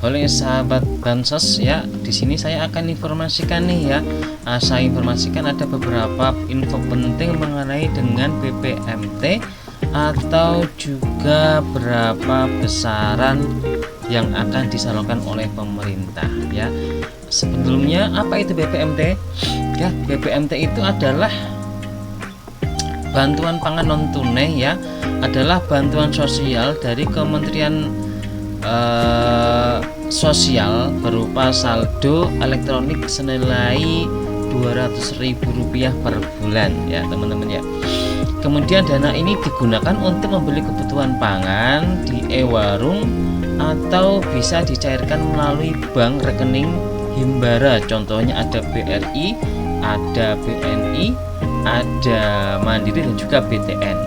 oleh sahabat bansos ya. Di sini saya akan informasikan nih ya. Saya informasikan ada beberapa info penting mengenai dengan BPMT atau juga berapa besaran yang akan disalurkan oleh pemerintah ya. Sebelumnya apa itu BPMT? Ya, BPMT itu adalah bantuan pangan non tunai ya, adalah bantuan sosial dari Kementerian Sosial berupa saldo elektronik senilai Rp200.000 per bulan ya teman-teman ya. Kemudian dana ini digunakan untuk membeli kebutuhan pangan di e-warung atau bisa dicairkan melalui bank rekening Himbara. Contohnya ada BRI, ada BNI, ada Mandiri dan juga BTN.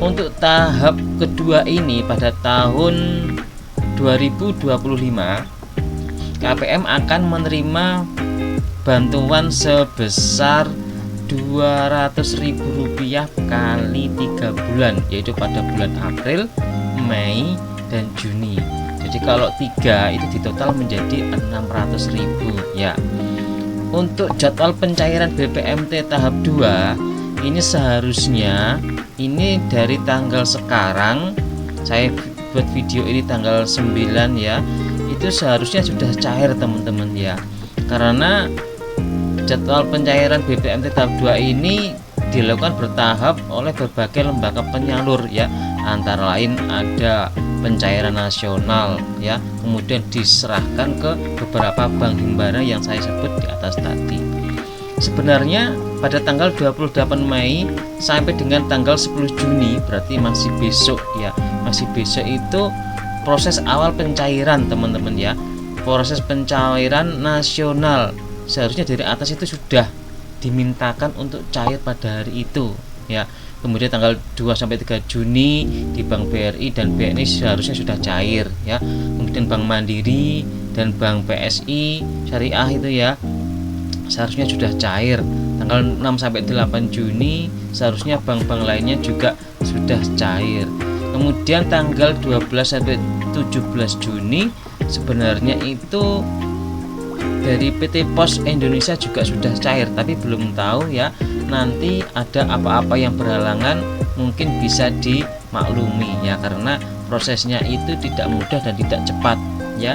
Untuk tahap kedua ini pada tahun 2025 KPM akan menerima bantuan sebesar Rp200.000 kali 3 bulan, yaitu pada bulan April, Mei, dan Juni. Jadi kalau 3 itu di total menjadi 600.000 ya. Untuk jadwal pencairan BPMT tahap 2 ini seharusnya ini dari tanggal sekarang, saya buat video ini tanggal 9 ya, itu seharusnya sudah cair teman-teman ya. Karena jadwal pencairan BPMT tahap 2 ini dilakukan bertahap oleh berbagai lembaga penyalur ya, antara lain ada pencairan nasional ya, kemudian diserahkan ke beberapa bank himbara yang saya sebut di atas tadi. Sebenarnya pada tanggal 28 Mei sampai dengan tanggal 10 Juni berarti masih besok ya, masih besok itu proses awal pencairan teman-teman ya, proses pencairan nasional. Seharusnya dari atas itu sudah dimintakan untuk cair pada hari itu ya. Kemudian tanggal 2 sampai 3 Juni di Bank BRI dan BNI seharusnya sudah cair ya. Kemudian Bank Mandiri dan Bank PSI Syariah itu ya seharusnya sudah cair. Tanggal 6 sampai 8 Juni seharusnya bank-bank lainnya juga sudah cair. Kemudian tanggal 12 sampai 17 Juni sebenarnya itu dari PT Pos Indonesia juga sudah cair, tapi belum tahu ya, nanti ada apa-apa yang berhalangan mungkin bisa dimaklumi ya, karena prosesnya itu tidak mudah dan tidak cepat ya.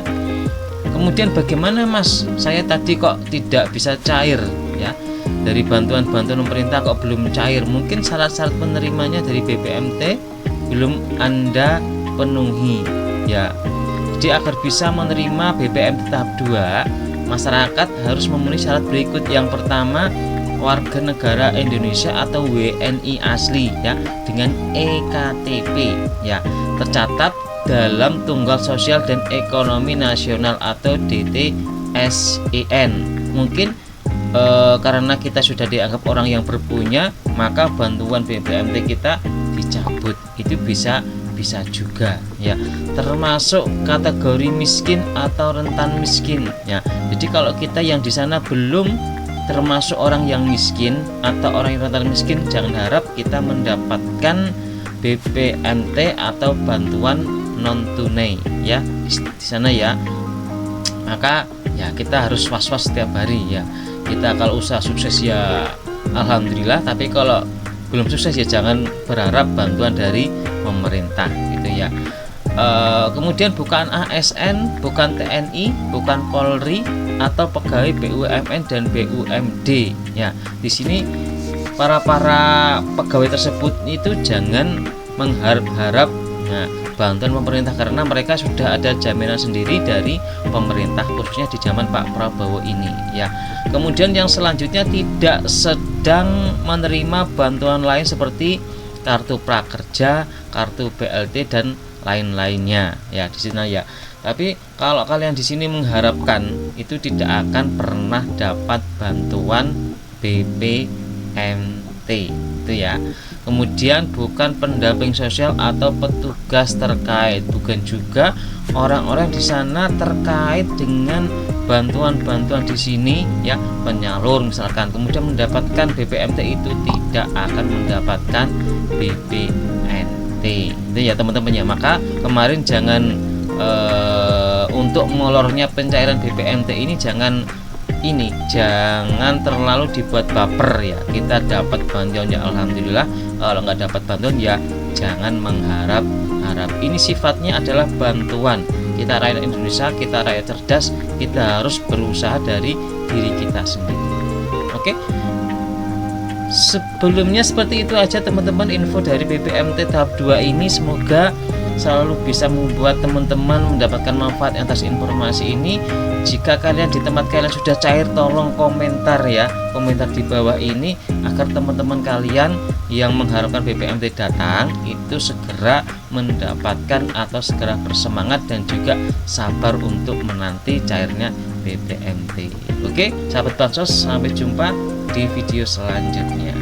Kemudian bagaimana Mas, saya tadi kok tidak bisa cair ya, dari bantuan-bantuan pemerintah kok belum cair? Mungkin syarat-syarat penerimanya dari BPMT belum Anda penuhi ya. Jadi agar bisa menerima BPMT tahap 2, masyarakat harus memenuhi syarat berikut. Yang pertama, warga negara Indonesia atau WNI asli ya, dengan EKTP ya, tercatat dalam Tunggal Sosial dan Ekonomi Nasional atau DTSEN. Mungkin karena kita sudah dianggap orang yang berpunya, maka bantuan BPMT kita dicabut. Itu bisa juga ya, termasuk kategori miskin atau rentan miskin ya. Jadi kalau kita yang di sana belum termasuk orang yang miskin atau orang yang rentan miskin, jangan harap kita mendapatkan BPMT atau bantuan non tunai ya di sana ya. Maka ya kita harus was-was setiap hari ya. Kita kalau usaha sukses ya alhamdulillah, tapi kalau belum sukses ya jangan berharap bantuan dari pemerintah gitu ya. Kemudian bukan ASN, bukan TNI, bukan Polri atau pegawai BUMN dan BUMD ya. Di sini para pegawai tersebut itu jangan mengharap-harap bantuan pemerintah, karena mereka sudah ada jaminan sendiri dari pemerintah, khususnya di zaman Pak Prabowo ini ya. Kemudian yang selanjutnya tidak sedang menerima bantuan lain seperti kartu prakerja, kartu BLT dan lain-lainnya ya di sini ya. Tapi kalau kalian di sini mengharapkan itu tidak akan pernah dapat bantuan BPMT itu ya. Kemudian bukan pendamping sosial atau petugas terkait, bukan juga orang-orang di sana terkait dengan bantuan-bantuan di sini ya, penyalur misalkan, kemudian mendapatkan BPMT itu tidak akan mendapatkan BPMT itu ya teman-teman ya. Maka kemarin jangan untuk molornya pencairan BPMT ini jangan terlalu dibuat baper ya. Kita dapat bantuan ya alhamdulillah, kalau nggak dapat bantuan ya jangan mengharap. Ini sifatnya adalah bantuan. Kita rakyat Indonesia, kita rakyat cerdas, kita harus berusaha dari diri kita sendiri. Oke, sebelumnya seperti itu aja teman-teman info dari BPMT tahap 2 ini. Semoga selalu bisa membuat teman-teman mendapatkan manfaat atas informasi ini. Jika kalian di tempat kalian sudah cair, tolong komentar ya, komentar di bawah ini agar teman-teman kalian yang mengharapkan BPMT datang itu segera mendapatkan atau segera bersemangat dan juga sabar untuk menanti cairnya BPMT. Oke, sahabat Bansos, sampai jumpa di video selanjutnya.